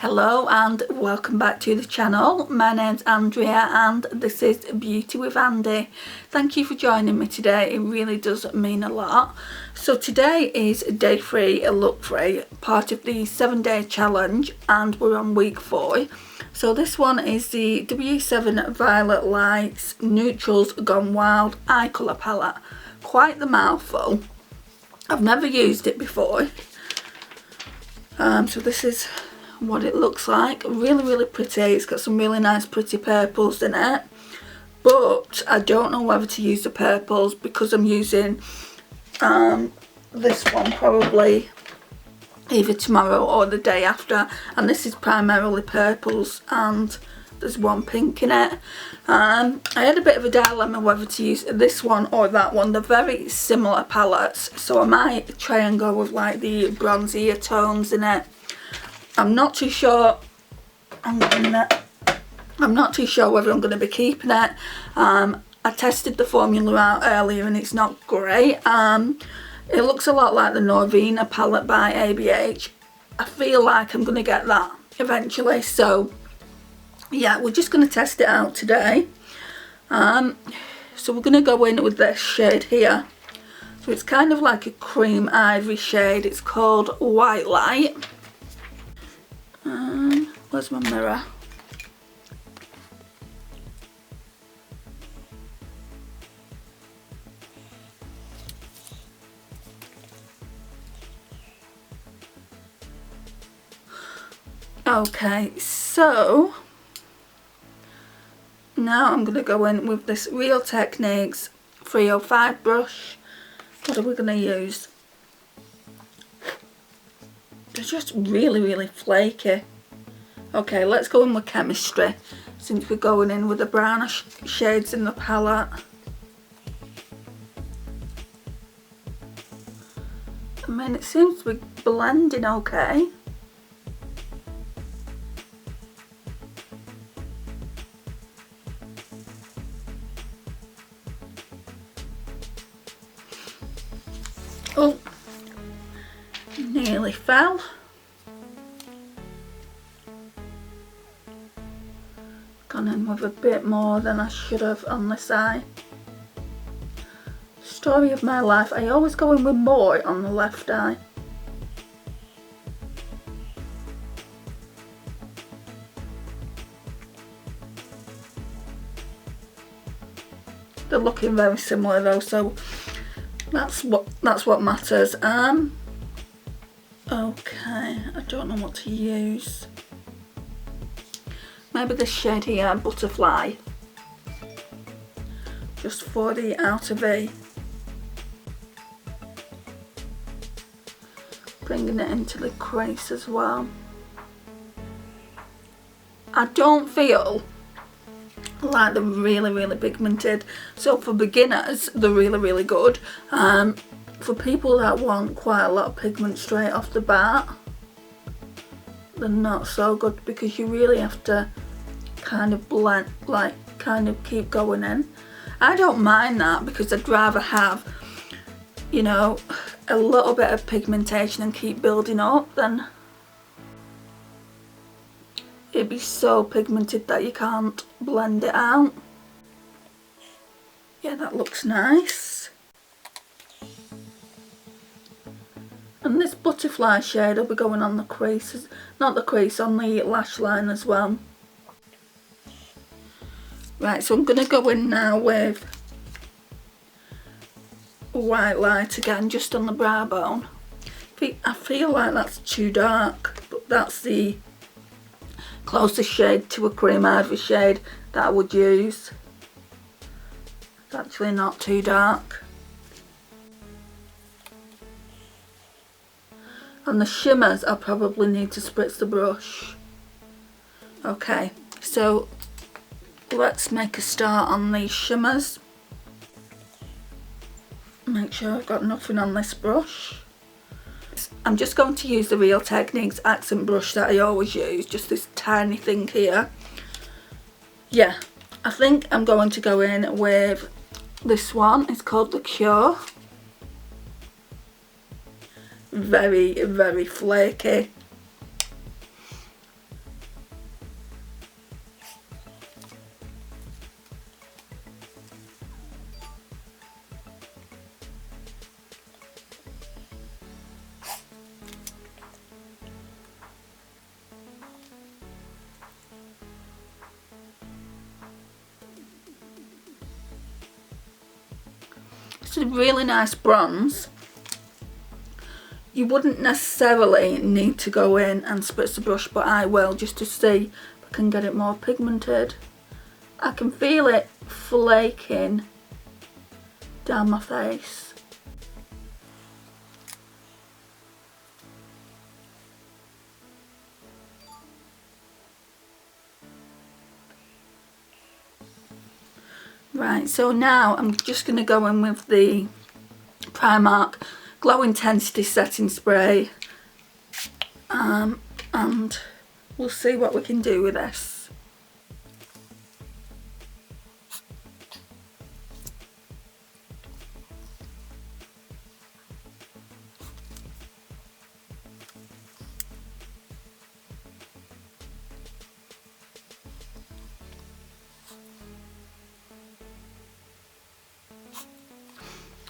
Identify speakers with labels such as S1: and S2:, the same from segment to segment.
S1: Hello and welcome back to the channel. My name's Andrea and this is Beauty with Andy. Thank you for joining me today, it really does mean a lot. So today is day 3, look 3, part of the 7-day challenge, and we're on week 4. So this one is the W7 Violet Lights Neutrals Gone Wild eye colour palette. Quite the mouthful. I've never used it before. So this is what it looks like. Really pretty. It's got some really nice pretty purples in it, but I don't know whether to use the purples because I'm using this one probably either tomorrow or the day after, and this is primarily purples and there's one pink in it. I had a bit of a dilemma whether to use this one or that one. They're very similar palettes, so I might try and go with like the bronzier tones in it. I'm not too sure. I'm not too sure whether I'm going to be keeping it. I tested the formula out earlier and it's not great. It looks a lot like the Norvina palette by ABH. I feel like I'm going to get that eventually. So yeah, we're just going to test it out today. So we're going to go in with this shade here. So it's kind of like a cream ivory shade. It's called White Light. Where's my mirror? Okay, so now I'm going to go in with this Real Techniques 305 brush. What are we going to use? They're just really flaky. Okay, let's go in with Chemistry since we're going in with the brownish shades in the palette. I mean, it seems to be blending okay. Oh, nearly fell. Gone in with a bit more than I should have on this eye. Story of my life, I always go in with more on the left eye. They're looking very similar though, so that's what matters. Okay, I don't know what to use. Maybe this shade here, Butterfly, just for the outer V. Bringing it into the crease as well. I don't feel like they're really pigmented, so for beginners they're really good. For people that want quite a lot of pigment straight off the bat, they're not so good because you really have to kind of blend, like kind of keep going in. I don't mind that because I'd rather have, you know, a little bit of pigmentation and keep building up than it'd be so pigmented that you can't blend it out. Yeah, that looks nice. And this Butterfly shade will be going on the creases, not the crease, on the lash line as well. Right, so I'm going to go in now with White Light again, just on the brow bone. I feel like that's too dark, but that's the closest shade to a cream ivory shade that I would use. It's actually not too dark. On the shimmers I probably need to spritz the brush. Okay, so let's make a start on these shimmers. Make sure I've got nothing on this brush. I'm just going to use the Real Techniques accent brush that I always use, just this tiny thing here. Yeah, I think I'm going to go in with this one. It's called The Cure. Very flaky. just a really nice bronze. You wouldn't necessarily need to go in and spritz the brush, but I will, just to see if I can get it more pigmented. I can feel it flaking down my face. Right, so now I'm just going to go in with the Primark Glow Intensity Setting Spray, and we'll see what we can do with this.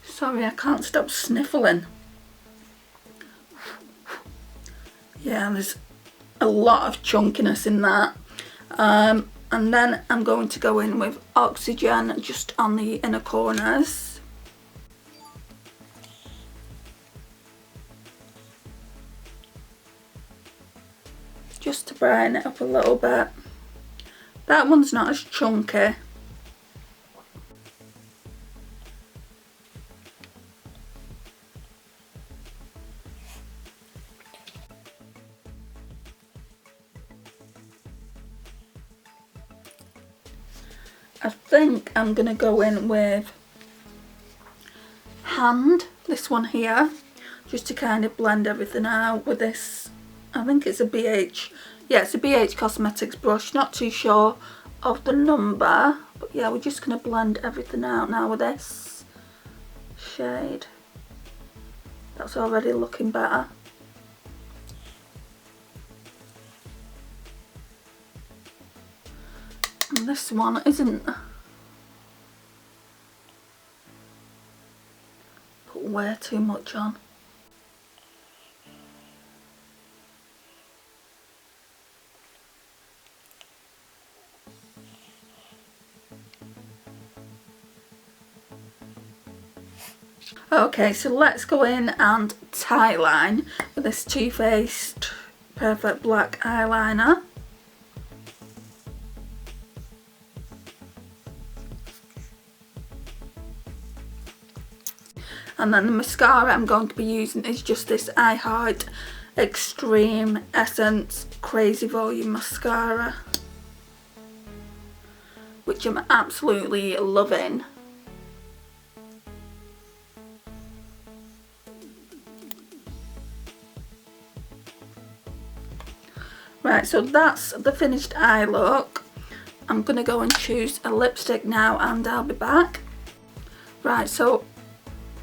S1: Sorry, I can't stop sniffling. Yeah, there's a lot of chunkiness in that. And then I'm going to go in with Oxygen just on the inner corners. Just to brighten it up a little bit. That one's not as chunky. I think I'm going to go in with Hand, this one here, just to kind of blend everything out with this. I think it's a BH, yeah, it's a BH Cosmetics brush, not too sure of the number, but yeah, we're just going to blend everything out now with this shade. That's already looking better. And this one isn't. Put way too much on. Okay, so let's go in and tight line with this Too Faced Perfect Black eyeliner. And then the mascara I'm going to be using is just this I Heart Extreme Essence Crazy Volume Mascara, which I'm absolutely loving. Right, so that's the finished eye look. I'm going to go and choose a lipstick now and I'll be back. Right, so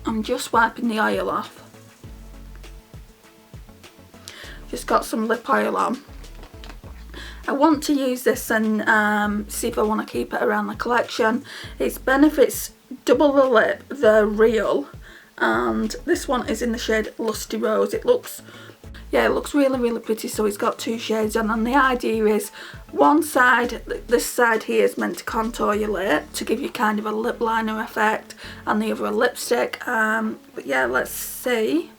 S1: I'm just wiping the oil off. Just got some lip oil on. I want to use this and see if I want to keep it around the collection. It's Benefits Double the Lip, the Real, and this one is in the shade Lusty Rose. It looks, yeah, it looks really, really pretty. So it's got two shades on, and the idea is one side, this side here is meant to contour your lip to give you kind of a lip liner effect, and the other a lipstick. But yeah, let's see.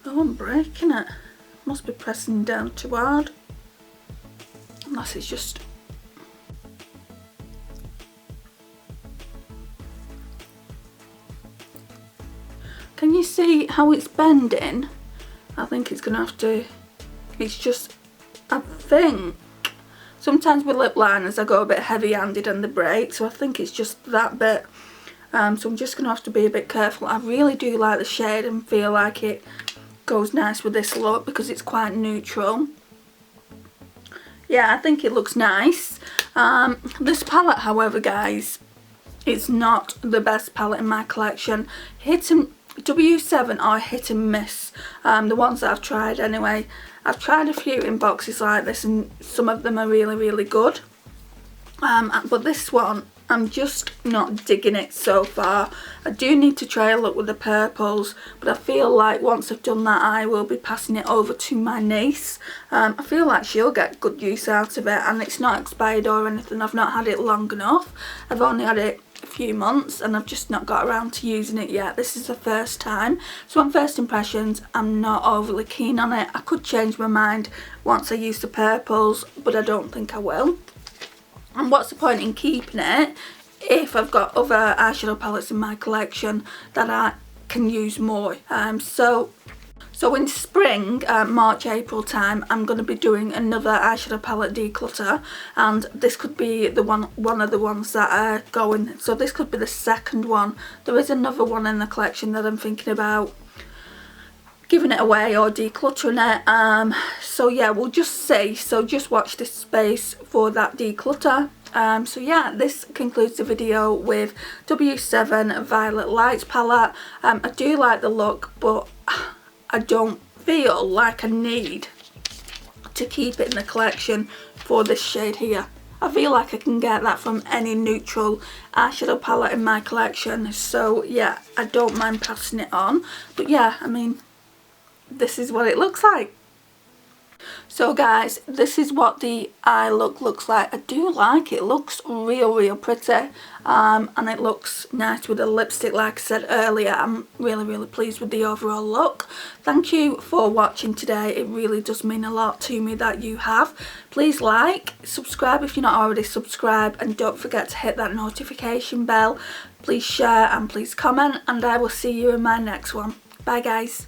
S1: Oh, I'm breaking it. Must be pressing down too hard. Unless it's just... Can you see how it's bending? I think it's going to have to... It's just... I think... Sometimes with lip liners I go a bit heavy-handed and they break, so I think it's just that bit. So I'm just going to have to be a bit careful. I really do like the shade and feel like it goes nice with this look because it's quite neutral. Yeah, I think it looks nice. This palette, however, guys, it's not the best palette in my collection. W7 are hit and miss, the ones that I've tried anyway. I've tried a few in boxes like this and some of them are really, really good. But this one I'm just not digging it so far. I do need to try a look with the purples, but I feel like once I've done that I will be passing it over to my niece. I feel like she'll get good use out of it, and it's not expired or anything. I've not had it long enough. I've only had it a few months and I've just not got around to using it yet. This is the first time, so on first impressions I'm not overly keen on it. I could change my mind once I use the purples, but I don't think I will. And what's the point in keeping it if I've got other eyeshadow palettes in my collection that I can use more? So in spring, March, April time, I'm going to be doing another eyeshadow palette declutter, and this could be the one of the ones that are going. So this could be the second one. There is another one in the collection that I'm thinking about giving it away or decluttering it. So yeah, we'll just see. So just watch this space for that declutter. So yeah, this concludes the video with W7 Violet Lights palette. I do like the look, but I don't feel like I need to keep it in the collection for this shade here. I feel like I can get that from any neutral eyeshadow palette in my collection. So yeah, I don't mind passing it on. But yeah, I mean, this is what it looks like. So guys, this is what the eye look looks like. I do like it. It looks real pretty, and it looks nice with the lipstick. Like I said earlier, I'm really pleased with the overall look. Thank you for watching today. It really does mean a lot to me that you have. Please like, subscribe if you're not already subscribed, and don't forget to hit that notification bell. Please share and please comment, and I will see you in my next one. Bye guys.